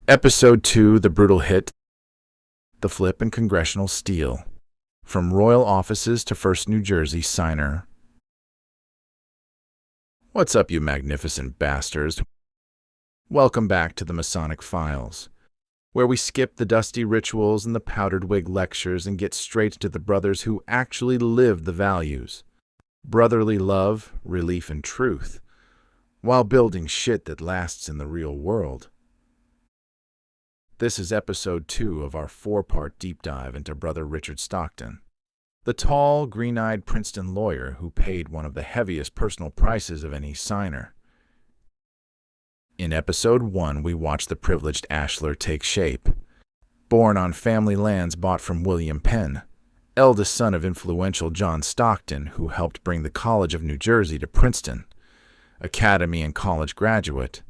Episode 2, The Brutal Hit, The Flip and Congressional Steel. From Royal Offices to First New Jersey Signer. What's up, you magnificent bastards? Welcome back to the Masonic Files, where we skip the dusty rituals and the powdered wig lectures and get straight to the brothers who actually live the values. Brotherly love, relief, and truth, while building shit that lasts in the real world. This is episode 2 of our 4-part deep dive into Brother Richard Stockton, the tall, green-eyed Princeton lawyer who paid one of the heaviest personal prices of any signer. In episode 1, we watched the privileged Ashlar take shape. Born on family lands bought from William Penn, eldest son of influential John Stockton, who helped bring the College of New Jersey to Princeton, academy and college graduate,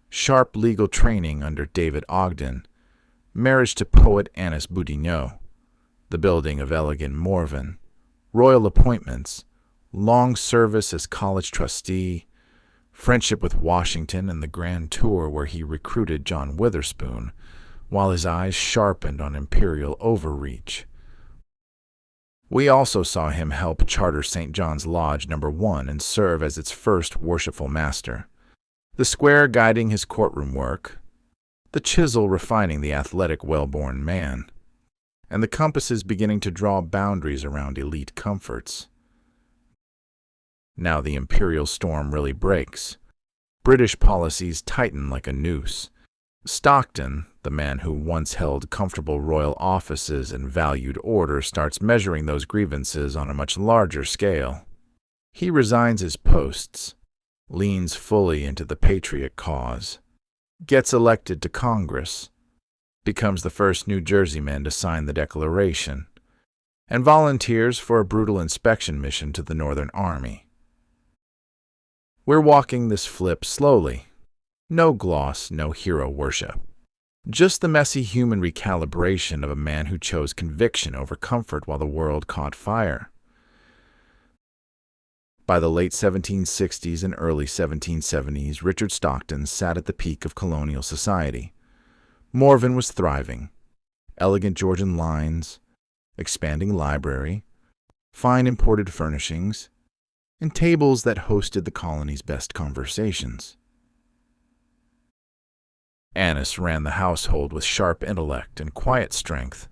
sharp legal training under David Ogden, marriage to poet Annis Boudinot, the building of elegant Morven, royal appointments, long service as college trustee, friendship with Washington and the grand tour where he recruited John Witherspoon, while his eyes sharpened on imperial overreach. We also saw him help charter St. John's Lodge No. 1 and serve as its first worshipful master, the square guiding his courtroom work, the chisel refining the athletic well-born man, and the compasses beginning to draw boundaries around elite comforts. Now the imperial storm really breaks. British policies tighten like a noose. Stockton, the man who once held comfortable royal offices and valued order, starts measuring those grievances on a much larger scale. He resigns his posts, leans fully into the patriot cause, gets elected to Congress, becomes the first New Jersey man to sign the Declaration, and volunteers for a brutal inspection mission to the Northern Army. We're walking this flip slowly. No gloss, no hero worship. Just the messy human recalibration of a man who chose conviction over comfort while the world caught fire. By the late 1760s and early 1770s, Richard Stockton sat at the peak of colonial society. Morven was thriving. Elegant Georgian lines, expanding library, fine imported furnishings, and tables that hosted the colony's best conversations. Annis ran the household with sharp intellect and quiet strength,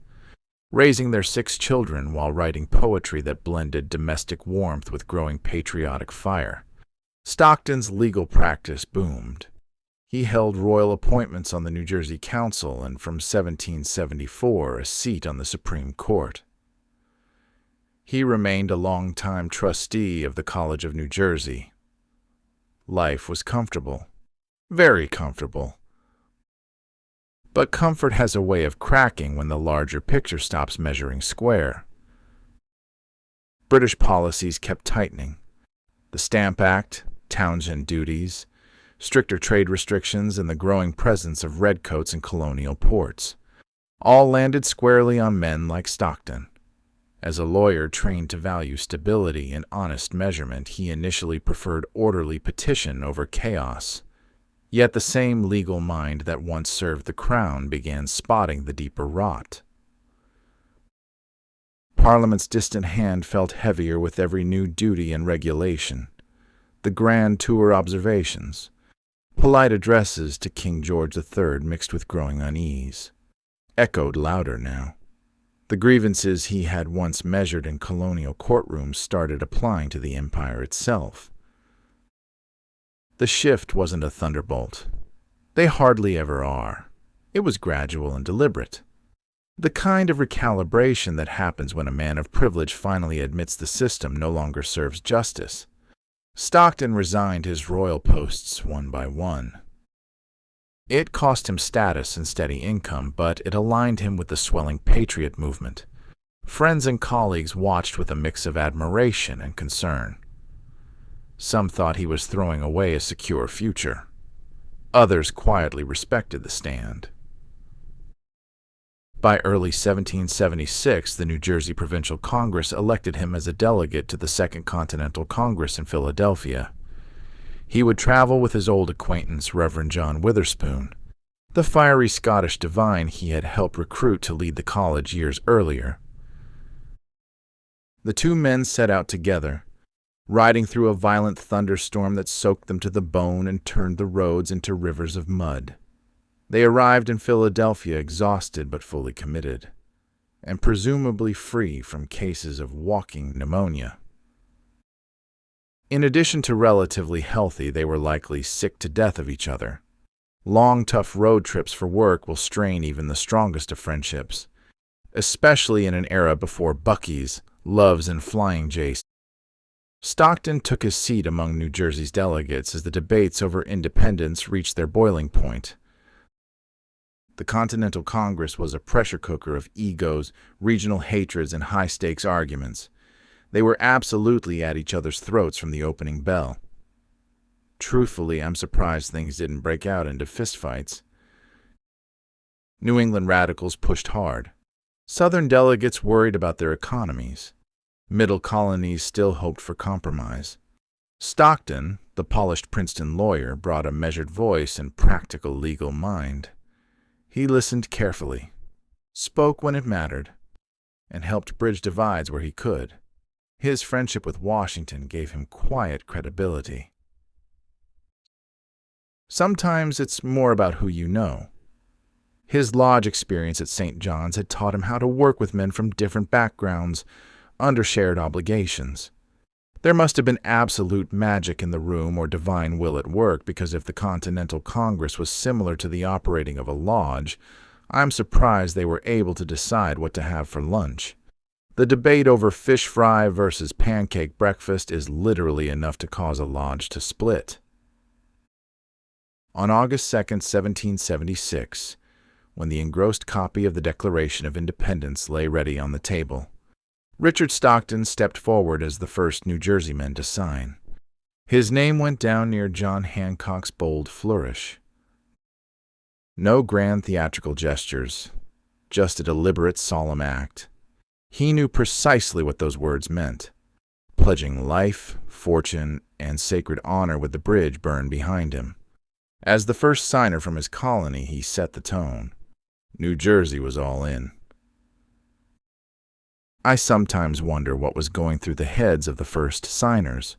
raising their 6 children while writing poetry that blended domestic warmth with growing patriotic fire. Stockton's legal practice boomed. He held royal appointments on the New Jersey Council and from 1774 a seat on the Supreme Court. He remained a long-time trustee of the College of New Jersey. Life was comfortable, very comfortable. But comfort has a way of cracking when the larger picture stops measuring square. British policies kept tightening. The Stamp Act, Townshend duties, stricter trade restrictions, and the growing presence of redcoats in colonial ports all landed squarely on men like Stockton. As a lawyer trained to value stability and honest measurement, he initially preferred orderly petition over chaos. Yet the same legal mind that once served the crown began spotting the deeper rot. Parliament's distant hand felt heavier with every new duty and regulation. The grand tour observations, polite addresses to King George III mixed with growing unease, echoed louder now. The grievances he had once measured in colonial courtrooms started applying to the empire itself. The shift wasn't a thunderbolt. They hardly ever are. It was gradual and deliberate. The kind of recalibration that happens when a man of privilege finally admits the system no longer serves justice. Stockton resigned his royal posts one by one. It cost him status and steady income, but it aligned him with the swelling patriot movement. Friends and colleagues watched with a mix of admiration and concern. Some thought he was throwing away a secure future. Others quietly respected the stand. By early 1776, the New Jersey Provincial Congress elected him as a delegate to the Second Continental Congress in Philadelphia. He would travel with his old acquaintance, Reverend John Witherspoon, the fiery Scottish divine he had helped recruit to lead the college years earlier. The two men set out together, riding through a violent thunderstorm that soaked them to the bone and turned the roads into rivers of mud. They arrived in Philadelphia exhausted but fully committed, and presumably free from cases of walking pneumonia. In addition to relatively healthy, they were likely sick to death of each other. Long, tough road trips for work will strain even the strongest of friendships, especially in an era before Bucky's, Loves, and Flying J. Stockton took his seat among New Jersey's delegates as the debates over independence reached their boiling point. The Continental Congress was a pressure cooker of egos, regional hatreds, and high-stakes arguments. They were absolutely at each other's throats from the opening bell. Truthfully, I'm surprised things didn't break out into fistfights. New England radicals pushed hard. Southern delegates worried about their economies. Middle colonies still hoped for compromise. Stockton, the polished Princeton lawyer, brought a measured voice and practical legal mind. He listened carefully, spoke when it mattered, and helped bridge divides where he could. His friendship with Washington gave him quiet credibility. Sometimes it's more about who you know. His lodge experience at St. John's had taught him how to work with men from different backgrounds, under shared obligations. There must have been absolute magic in the room or divine will at work, because if the Continental Congress was similar to the operating of a lodge, I'm surprised they were able to decide what to have for lunch. The debate over fish fry versus pancake breakfast is literally enough to cause a lodge to split. On August 2, 1776, when the engrossed copy of the Declaration of Independence lay ready on the table, Richard Stockton stepped forward as the first New Jersey man to sign. His name went down near John Hancock's bold flourish. No grand theatrical gestures, just a deliberate, solemn act. He knew precisely what those words meant, pledging life, fortune, and sacred honor with the bridge burned behind him. As the first signer from his colony, he set the tone. New Jersey was all in. I sometimes wonder what was going through the heads of the first signers,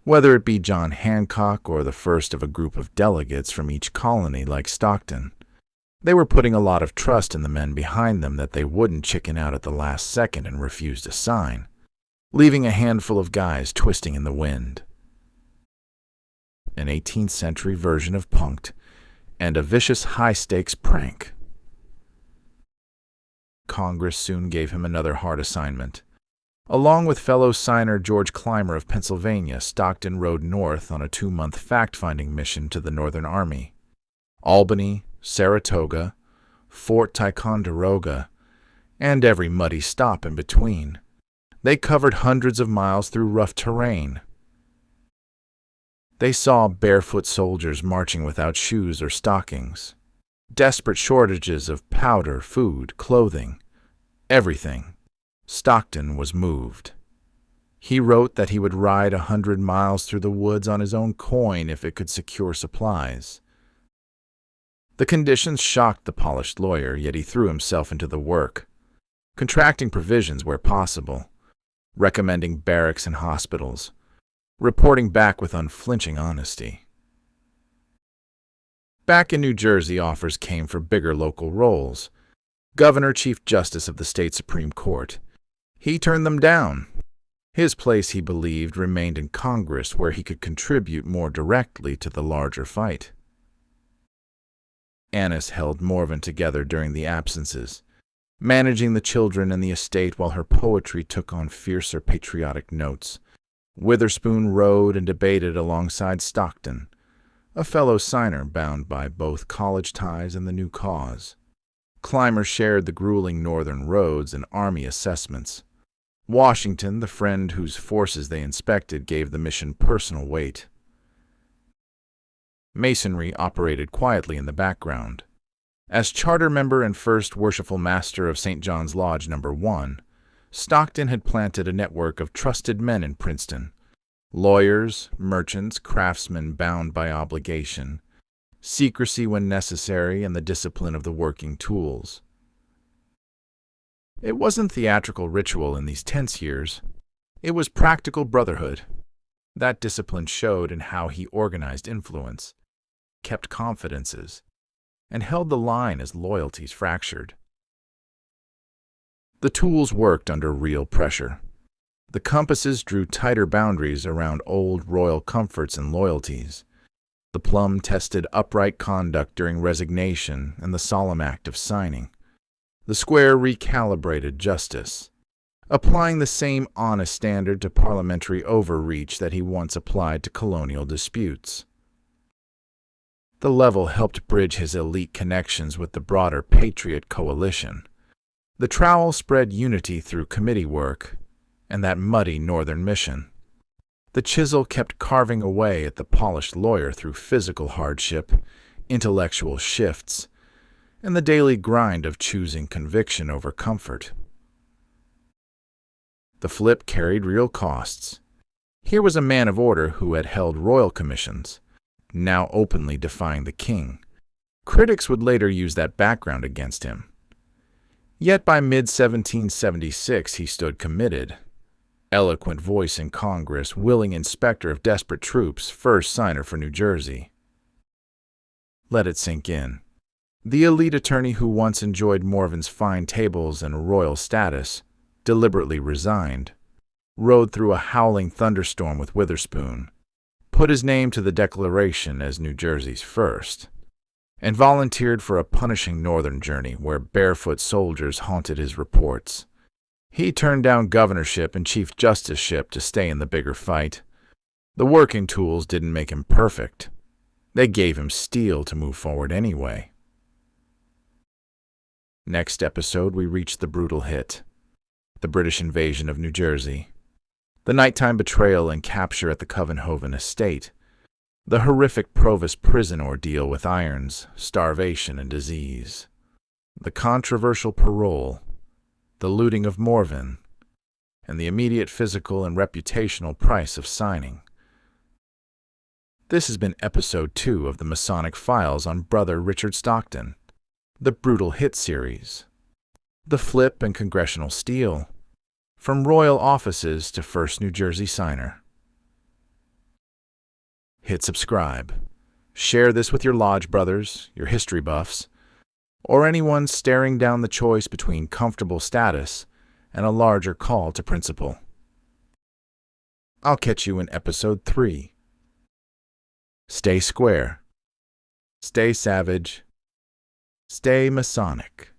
whether it be John Hancock or the first of a group of delegates from each colony like Stockton. They were putting a lot of trust in the men behind them that they wouldn't chicken out at the last second and refuse to sign, leaving a handful of guys twisting in the wind. An 18th century version of punked, and a vicious high-stakes prank. Congress soon gave him another hard assignment. Along with fellow signer George Clymer of Pennsylvania, Stockton rode north on a 2-month fact-finding mission to the Northern Army. Albany, Saratoga, Fort Ticonderoga, and every muddy stop in between. They covered hundreds of miles through rough terrain. They saw barefoot soldiers marching without shoes or stockings, desperate shortages of powder, food, clothing, everything. Stockton was moved. He wrote that he would ride 100 miles through the woods on his own coin if it could secure supplies. The conditions shocked the polished lawyer, yet he threw himself into the work, contracting provisions where possible, recommending barracks and hospitals, reporting back with unflinching honesty. Back in New Jersey, offers came for bigger local roles. Governor, Chief Justice of the state Supreme Court. He turned them down. His place, he believed, remained in Congress, where he could contribute more directly to the larger fight. Annis held Morven together during the absences, managing the children and the estate while her poetry took on fiercer patriotic notes. Witherspoon rode and debated alongside Stockton, a fellow signer bound by both college ties and the new cause. Clymer shared the grueling northern roads and army assessments. Washington, the friend whose forces they inspected, gave the mission personal weight. Masonry operated quietly in the background. As charter member and first worshipful master of St. John's Lodge No. 1, Stockton had planted a network of trusted men in Princeton, lawyers, merchants, craftsmen bound by obligation, secrecy when necessary, and the discipline of the working tools. It wasn't theatrical ritual in these tense years. It was practical brotherhood. That discipline showed in how he organized influence, kept confidences, and held the line as loyalties fractured. The tools worked under real pressure. The compasses drew tighter boundaries around old royal comforts and loyalties. The plumb tested upright conduct during resignation and the solemn act of signing. The square recalibrated justice, applying the same honest standard to parliamentary overreach that he once applied to colonial disputes. The level helped bridge his elite connections with the broader patriot coalition. The trowel spread unity through committee work and that muddy northern mission. The chisel kept carving away at the polished lawyer through physical hardship, intellectual shifts, and the daily grind of choosing conviction over comfort. The flip carried real costs. Here was a man of order who had held royal commissions, now openly defying the king. Critics would later use that background against him. Yet by mid-1776 he stood committed. Eloquent voice in Congress, willing inspector of desperate troops, first signer for New Jersey. Let it sink in. The elite attorney who once enjoyed Morven's fine tables and royal status deliberately resigned, rode through a howling thunderstorm with Witherspoon, put his name to the Declaration as New Jersey's first, and volunteered for a punishing northern journey where barefoot soldiers haunted his reports. He turned down governorship and chief justiceship to stay in the bigger fight. The working tools didn't make him perfect. They gave him steel to move forward anyway. Next episode, we reach the brutal hit. The British invasion of New Jersey. The nighttime betrayal and capture at the Covenhoven estate. The horrific Provost prison ordeal with irons, starvation, and disease. The controversial parole. The looting of Morven. And the immediate physical and reputational price of signing. This has been episode 2 of the Masonic Files on Brother Richard Stockton. The Brutal Hit series. The Flip and Congressional Steel. From royal offices to first New Jersey signer. Hit subscribe. Share this with your lodge brothers, your history buffs, or anyone staring down the choice between comfortable status and a larger call to principle. I'll catch you in episode 3. Stay square. Stay savage. Stay Masonic.